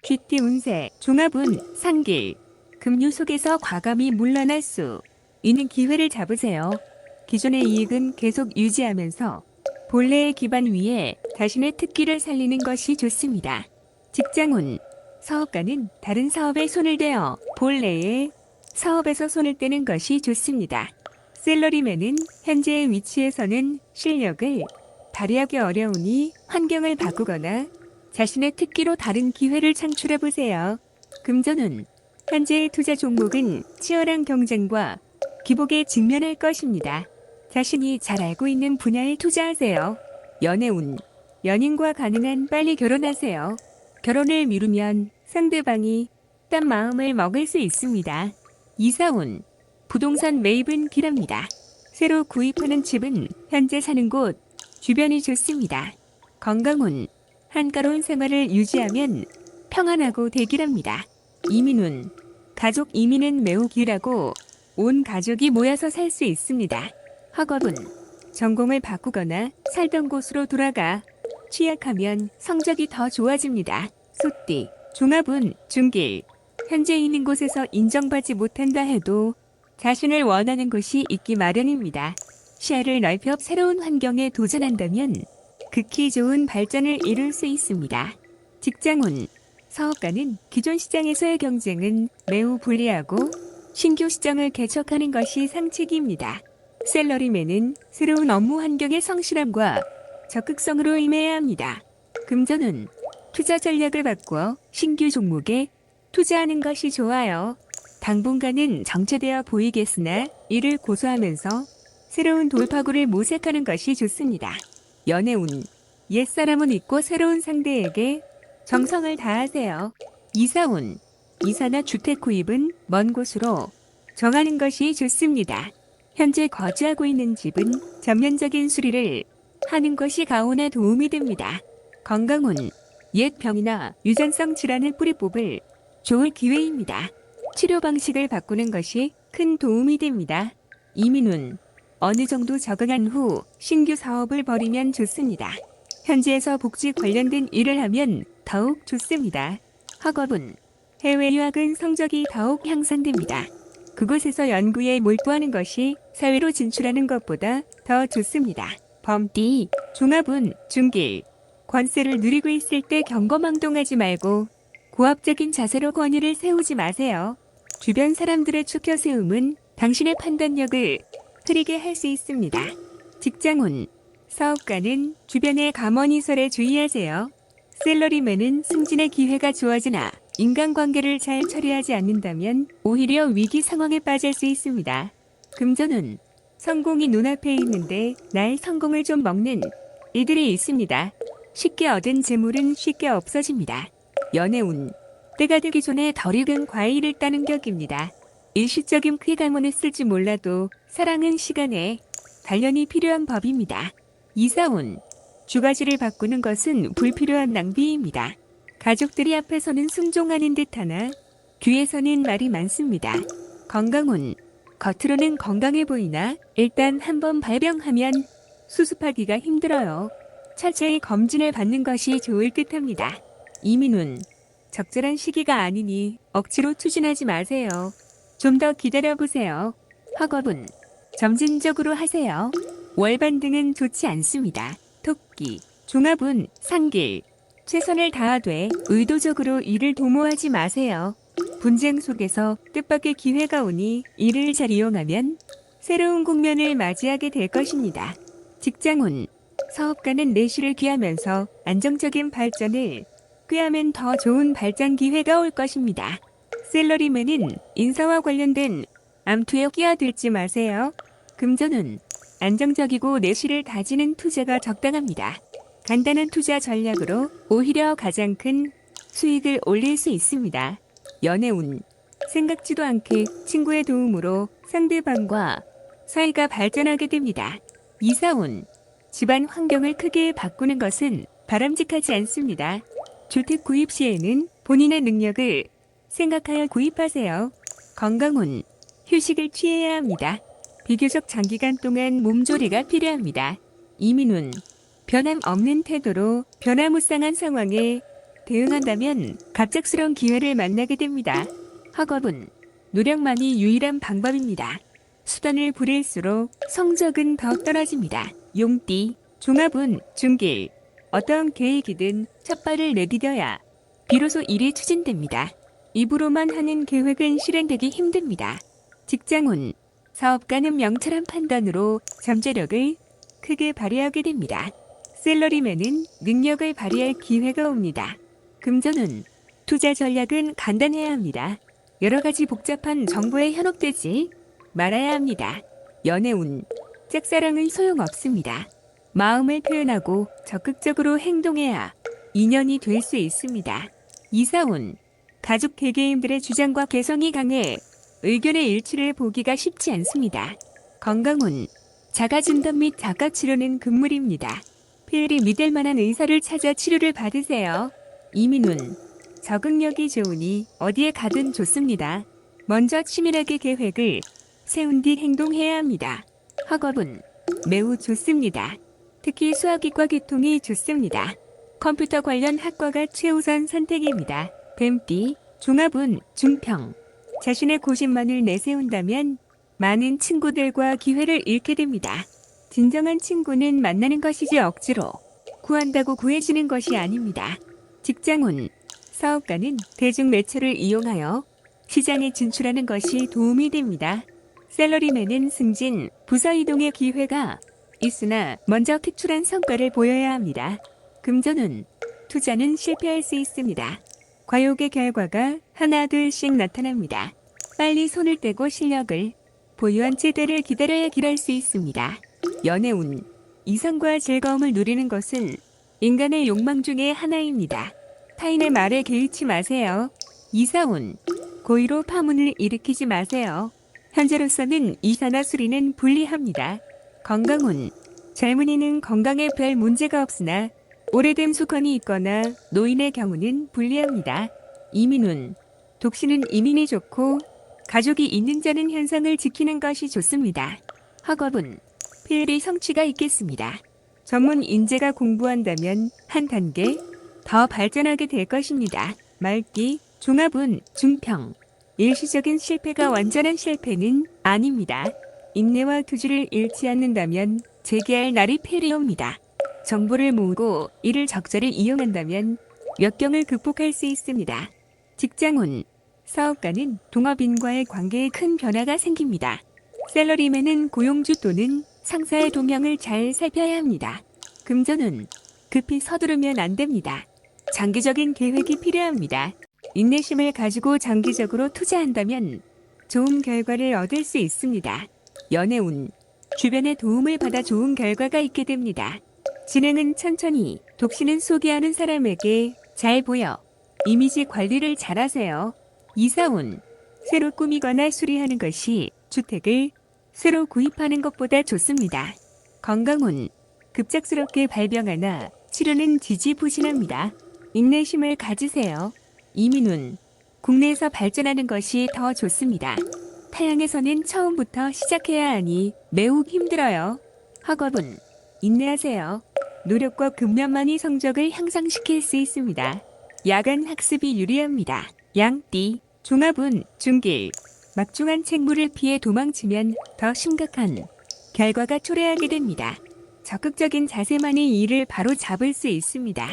쥐띠 운세, 종합운, 상길. 급류 속에서 과감히 물러날 수 있는 기회를 잡으세요. 기존의 이익은 계속 유지하면서 본래의 기반 위에 자신의 특기를 살리는 것이 좋습니다. 직장운, 사업가는 다른 사업에 손을 대어 본래의 사업에서 손을 떼는 것이 좋습니다. 셀러리맨은 현재의 위치에서는 실력을 발휘하기 어려우니 환경을 바꾸거나 자신의 특기로 다른 기회를 창출해 보세요. 금전운, 현재의 투자 종목은 치열한 경쟁과 기복에 직면할 것입니다. 자신이 잘 알고 있는 분야에 투자하세요. 연애운, 연인과 가능한 빨리 결혼하세요. 결혼을 미루면 상대방이 딴 마음을 먹을 수 있습니다. 이사운, 부동산 매입은 길합니다. 새로 구입하는 집은 현재 사는 곳 주변이 좋습니다. 건강운, 한가로운 생활을 유지하면 평안하고 대길합니다. 이민운, 가족 이민은 매우 길하고 온 가족이 모여서 살 수 있습니다. 학업은 전공을 바꾸거나 살던 곳으로 돌아가 취약하면 성적이 더 좋아집니다. 소띠, 종합운, 중길. 현재 있는 곳에서 인정받지 못한다 해도 자신을 원하는 곳이 있기 마련입니다. 시야를 넓혀 새로운 환경에 도전한다면 극히 좋은 발전을 이룰 수 있습니다. 직장운, 사업가는 기존 시장에서의 경쟁은 매우 불리하고 신규 시장을 개척하는 것이 상책입니다. 셀러리맨은 새로운 업무 환경의 성실함과 적극성으로 임해야 합니다. 금전운, 투자 전략을 바꾸어 신규 종목에 투자하는 것이 좋아요. 당분간은 정체되어 보이겠으나 이를 고수하면서 새로운 돌파구를 모색하는 것이 좋습니다. 연애운, 옛사람은 잊고 새로운 상대에게 정성을 다하세요. 이사운, 이사나 주택 구입은 먼 곳으로 정하는 것이 좋습니다. 현재 거주하고 있는 집은 전면적인 수리를 하는 것이 가온에 도움이 됩니다. 건강운, 옛 병이나 유전성 질환을 뿌리 뽑을 좋을 기회입니다. 치료 방식을 바꾸는 것이 큰 도움이 됩니다. 이민운, 어느 정도 적응한 후 신규 사업을 벌이면 좋습니다. 현지에서 복지 관련된 일을 하면 더욱 좋습니다. 학업은, 해외 유학은 성적이 더욱 향상됩니다. 그곳에서 연구에 몰두하는 것이 사회로 진출하는 것보다 더 좋습니다. 범띠, 종합운, 중길. 권세를 누리고 있을 때 경거망동하지 말고 고압적인 자세로 권위를 세우지 마세요. 주변 사람들의 추켜 세움은 당신의 판단력을 흐리게 할 수 있습니다. 직장운, 사업가는 주변의 감언이설에 주의하세요. 셀러리맨은 승진의 기회가 주어지나 인간관계를 잘 처리하지 않는다면 오히려 위기 상황에 빠질 수 있습니다. 금전운, 성공이 눈앞에 있는데 나의 성공을 좀 먹는 이들이 있습니다. 쉽게 얻은 재물은 쉽게 없어집니다. 연애운, 때가 되기 전에 덜 익은 과일을 따는 격입니다. 일시적인 쾌감은 쓸지 몰라도 사랑은 시간에 단련이 필요한 법입니다. 이사운, 주가지를 바꾸는 것은 불필요한 낭비입니다. 가족들이 앞에서는 순종하는 듯하나 뒤에서는 말이 많습니다. 건강운, 겉으로는 건강해 보이나 일단 한번 발병하면 수습하기가 힘들어요. 철저히 검진을 받는 것이 좋을 듯합니다. 이민운, 적절한 시기가 아니니 억지로 추진하지 마세요. 좀 더 기다려보세요. 학업은 점진적으로 하세요. 월반 등은 좋지 않습니다. 토끼, 종합운, 상길. 최선을 다하되 의도적으로 일을 도모하지 마세요. 분쟁 속에서 뜻밖의 기회가 오니 이를 잘 이용하면 새로운 국면을 맞이하게 될 것입니다. 직장운, 사업가는 내실을 귀하면서 안정적인 발전을 꾀하면 더 좋은 발전 기회가 올 것입니다. 셀러리맨은 인사와 관련된 암투에 끼어들지 마세요. 금전운, 안정적이고 내실을 다지는 투자가 적당합니다. 간단한 투자 전략으로 오히려 가장 큰 수익을 올릴 수 있습니다. 연애운, 생각지도 않게 친구의 도움으로 상대방과 사이가 발전하게 됩니다. 이사운, 집안 환경을 크게 바꾸는 것은 바람직하지 않습니다. 주택 구입 시에는 본인의 능력을 생각하여 구입하세요. 건강운, 휴식을 취해야 합니다. 비교적 장기간 동안 몸조리가 필요합니다. 이민운, 변함없는 태도로 변화무쌍한 상황에 대응한다면 갑작스러운 기회를 만나게 됩니다. 학업은 노력만이 유일한 방법입니다. 수단을 부릴수록 성적은 더 떨어집니다. 용띠, 종합운, 중길. 어떠한 계획이든 첫 발을 내디뎌야 비로소 일이 추진됩니다. 입으로만 하는 계획은 실행되기 힘듭니다. 직장운, 사업가는 명철한 판단으로 잠재력을 크게 발휘하게 됩니다. 셀러리맨은 능력을 발휘할 기회가 옵니다. 금전운, 투자 전략은 간단해야 합니다. 여러 가지 복잡한 정보에 현혹되지 말아야 합니다. 연애운, 짝사랑은 소용없습니다. 마음을 표현하고 적극적으로 행동해야 인연이 될 수 있습니다. 이사운, 가족 개개인들의 주장과 개성이 강해 의견의 일치를 보기가 쉽지 않습니다. 건강운, 자가진단 및 자가치료는 금물입니다. 필히 믿을 만한 의사를 찾아 치료를 받으세요. 이민운, 적응력이 좋으니 어디에 가든 좋습니다. 먼저 치밀하게 계획을 세운 뒤 행동해야 합니다. 학업은 매우 좋습니다. 특히 수학이과 계통이 좋습니다. 컴퓨터 관련 학과가 최우선 선택입니다. 뱀띠, 종합운, 중평. 자신의 고집만을 내세운다면 많은 친구들과 기회를 잃게 됩니다. 진정한 친구는 만나는 것이지 억지로 구한다고 구해주는 것이 아닙니다. 직장운, 사업가는 대중매체를 이용하여 시장에 진출하는 것이 도움이 됩니다. 셀러리맨은 승진, 부서 이동의 기회가 있으나 먼저 특출한 성과를 보여야 합니다. 금전운, 투자는 실패할 수 있습니다. 과욕의 결과가 하나 둘씩 나타납니다. 빨리 손을 떼고 실력을 보유한 채 때를 기다려야 길할 수 있습니다. 연애운, 이성과 즐거움을 누리는 것은 인간의 욕망 중에 하나입니다. 타인의 말에 개의치 마세요. 이사운, 고의로 파문을 일으키지 마세요. 현재로서는 이사나 수리는 불리합니다. 건강운, 젊은이는 건강에 별 문제가 없으나 오래된 수건이 있거나 노인의 경우는 불리합니다. 이민운, 독신은 이민이 좋고 가족이 있는 자는 현상을 지키는 것이 좋습니다. 학업은 필히 성취가 있겠습니다. 전문 인재가 공부한다면 한 단계 더 발전하게 될 것입니다. 말기, 종합운, 중평. 일시적인 실패가 완전한 실패는 아닙니다. 인내와 투지를 잃지 않는다면 재개할 날이 필히 옵니다. 정보를 모으고 이를 적절히 이용한다면 역경을 극복할 수 있습니다. 직장운, 사업가는 동업인과의 관계에 큰 변화가 생깁니다. 셀러리맨은 고용주 또는 상사의 동향을 잘 살펴야 합니다. 금전운, 급히 서두르면 안 됩니다. 장기적인 계획이 필요합니다. 인내심을 가지고 장기적으로 투자한다면 좋은 결과를 얻을 수 있습니다. 연애운, 주변의 도움을 받아 좋은 결과가 있게 됩니다. 진행은 천천히, 독신은 소개하는 사람에게 잘 보여 이미지 관리를 잘하세요. 이사운, 새로 꾸미거나 수리하는 것이 주택을 새로 구입하는 것보다 좋습니다. 건강운, 급작스럽게 발병하나 치료는 지지부진합니다. 인내심을 가지세요. 이민운, 국내에서 발전하는 것이 더 좋습니다. 타향에서는 처음부터 시작해야 하니 매우 힘들어요. 학업은 인내하세요. 노력과 근면만이 성적을 향상시킬 수 있습니다. 야간 학습이 유리합니다. 양띠, 종합운, 중길. 막중한 책무를 피해 도망치면 더 심각한 결과가 초래하게 됩니다. 적극적인 자세만이 이를 바로 잡을 수 있습니다.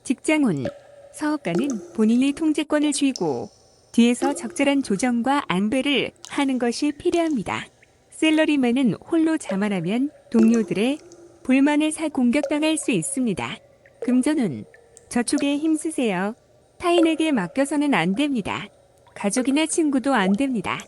직장운, 사업가는 본인이 통제권을 쥐고 뒤에서 적절한 조정과 안배를 하는 것이 필요합니다. 셀러리맨은 홀로 자만하면 동료들의 불만을 사 공격당할 수 있습니다. 금전운, 저축에 힘쓰세요. 타인에게 맡겨서는 안 됩니다. 가족이나 친구도 안 됩니다.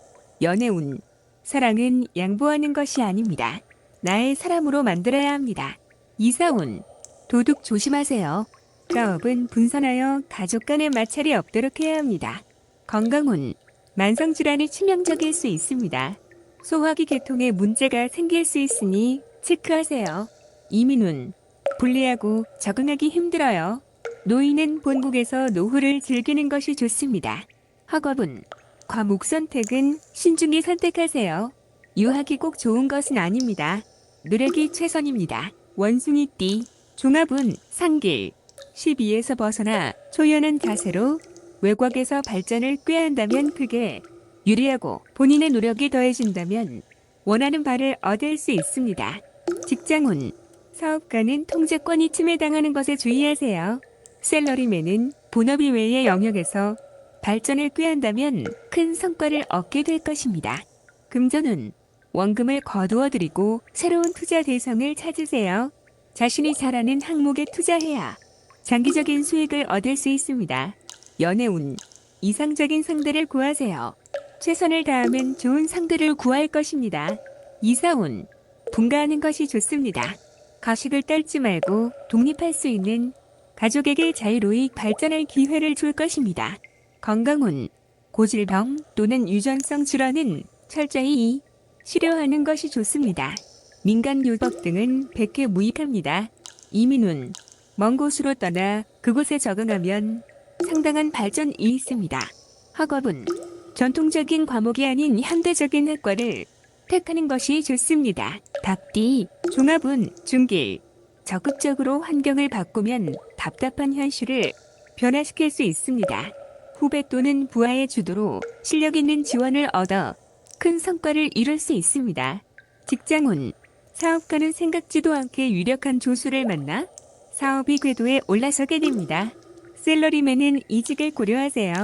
연애운, 사랑은 양보하는 것이 아닙니다. 나의 사람으로 만들어야 합니다. 이사운, 도둑 조심하세요. 사업은 분산하여 가족 간의 마찰이 없도록 해야 합니다. 건강운, 만성질환이 치명적일 수 있습니다. 소화기 계통에 문제가 생길 수 있으니 체크하세요. 이민운, 불리하고 적응하기 힘들어요. 노인은 본국에서 노후를 즐기는 것이 좋습니다. 학업은, 과목 선택은 신중히 선택하세요. 유학이 꼭 좋은 것은 아닙니다. 노력이 최선입니다. 원숭이띠, 종합운, 상길. 12에서 벗어나 초연한 자세로 외곽에서 발전을 꾀한다면 크게 유리하고 본인의 노력이 더해진다면 원하는 바를 얻을 수 있습니다. 직장운, 사업가는 통제권이 침해당하는 것에 주의하세요. 샐러리맨은 본업 이외의 영역에서 발전을 꾀한다면 큰 성과를 얻게 될 것입니다. 금전운, 원금을 거두어 들이고 새로운 투자 대상을 찾으세요. 자신이 잘하는 항목에 투자해야 장기적인 수익을 얻을 수 있습니다. 연애운, 이상적인 상대를 구하세요. 최선을 다하면 좋은 상대를 구할 것입니다. 이사운, 분가하는 것이 좋습니다. 가식을 떨지 말고 독립할 수 있는 가족에게 자유로이 발전할 기회를 줄 것입니다. 건강운, 고질병 또는 유전성 질환은 철저히 치료하는 것이 좋습니다. 민간요법 등은 백해 무익합니다. 이민운, 먼 곳으로 떠나 그곳에 적응하면 상당한 발전이 있습니다. 학업은 전통적인 과목이 아닌 현대적인 학과를 택하는 것이 좋습니다. 닭띠, 종합운, 중길, 적극적으로 환경을 바꾸면 답답한 현실을 변화시킬 수 있습니다. 후배 또는 부하의 주도로 실력 있는 지원을 얻어 큰 성과를 이룰 수 있습니다. 직장운, 사업가는 생각지도 않게 유력한 조수를 만나 사업이 궤도에 올라서게 됩니다. 샐러리맨은 이직을 고려하세요.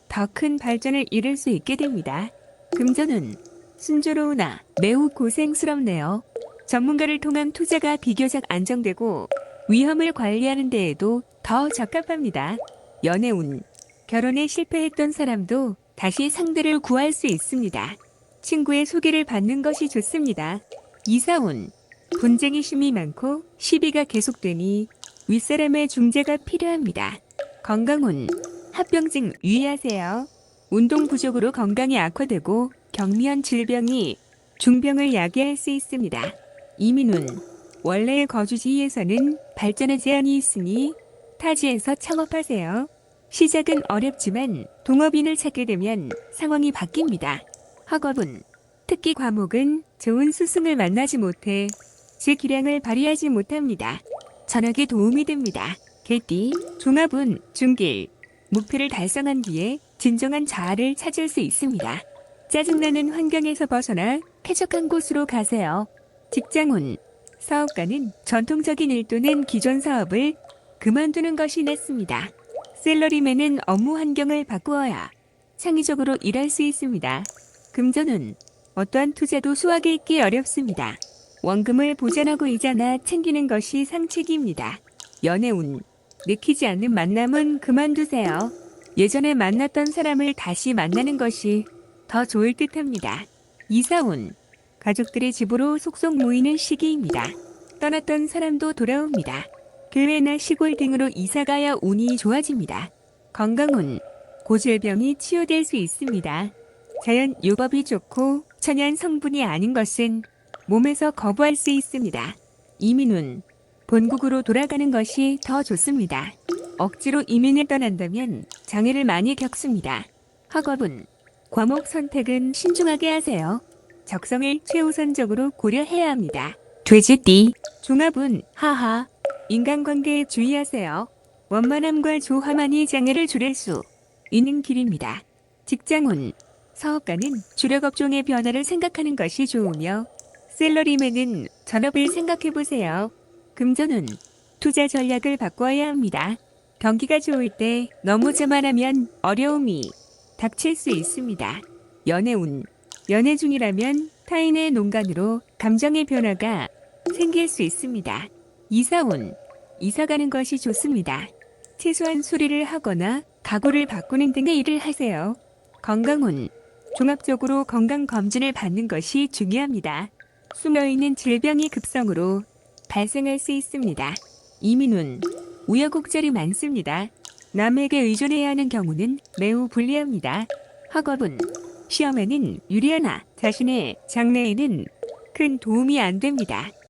더 큰 발전을 이룰 수 있게 됩니다. 금전운, 순조로우나 매우 고생스럽네요. 전문가를 통한 투자가 비교적 안정되고 위험을 관리하는 데에도 더 적합합니다. 연애운, 결혼에 실패했던 사람도 다시 상대를 구할 수 있습니다. 친구의 소개를 받는 것이 좋습니다. 이사운, 분쟁이 심이 많고 시비가 계속되니 윗사람의 중재가 필요합니다. 건강운, 합병증 유의하세요. 운동 부족으로 건강이 악화되고 경미한 질병이 중병을 야기할 수 있습니다. 이민운, 원래의 거주지에서는 발전의 제한이 있으니 타지에서 창업하세요. 시작은 어렵지만 동업인을 찾게 되면 상황이 바뀝니다. 학업은, 특기 과목은 좋은 스승을 만나지 못해 제 기량을 발휘하지 못합니다. 전학에 도움이 됩니다. 개띠, 종합운, 중길, 목표를 달성한 뒤에 진정한 자아를 찾을 수 있습니다. 짜증나는 환경에서 벗어나 쾌적한 곳으로 가세요. 직장운, 사업가는 전통적인 일 또는 기존 사업을 그만두는 것이 낫습니다. 샐러리맨은 업무 환경을 바꾸어야 창의적으로 일할 수 있습니다. 금전운, 어떠한 투자도 수확에 있기 어렵습니다. 원금을 보전하고 이자나 챙기는 것이 상책입니다. 연애운, 내키지 않는 만남은 그만두세요. 예전에 만났던 사람을 다시 만나는 것이 더 좋을 듯합니다. 이사운, 가족들의 집으로 속속 모이는 시기입니다. 떠났던 사람도 돌아옵니다. 교회나 시골 등으로 이사가야 운이 좋아집니다. 건강운, 고질병이 치유될 수 있습니다. 자연 요법이 좋고 천연 성분이 아닌 것은 몸에서 거부할 수 있습니다. 이민운, 본국으로 돌아가는 것이 더 좋습니다. 억지로 이민을 떠난다면 장애를 많이 겪습니다. 학업은, 과목 선택은 신중하게 하세요. 적성을 최우선적으로 고려해야 합니다. 돼지띠, 종합운, 하하, 인간관계에 주의하세요. 원만함과 조화만이 장애를 줄일 수 있는 길입니다. 직장운, 사업가는 주력업종의 변화를 생각하는 것이 좋으며 샐러리맨은 전업을 생각해보세요. 금전운, 투자 전략을 바꿔야 합니다. 경기가 좋을 때 너무 자만하면 어려움이 닥칠 수 있습니다. 연애운, 연애 중이라면 타인의 농간으로 감정의 변화가 생길 수 있습니다. 이사운, 이사가는 것이 좋습니다. 최소한 수리를 하거나 가구를 바꾸는 등의 일을 하세요. 건강운, 종합적으로 건강검진을 받는 것이 중요합니다. 숨어있는 질병이 급성으로 발생할 수 있습니다. 이민운, 우여곡절이 많습니다. 남에게 의존해야 하는 경우는 매우 불리합니다. 학업은, 시험에는 유리하나 자신의 장래에는 큰 도움이 안 됩니다.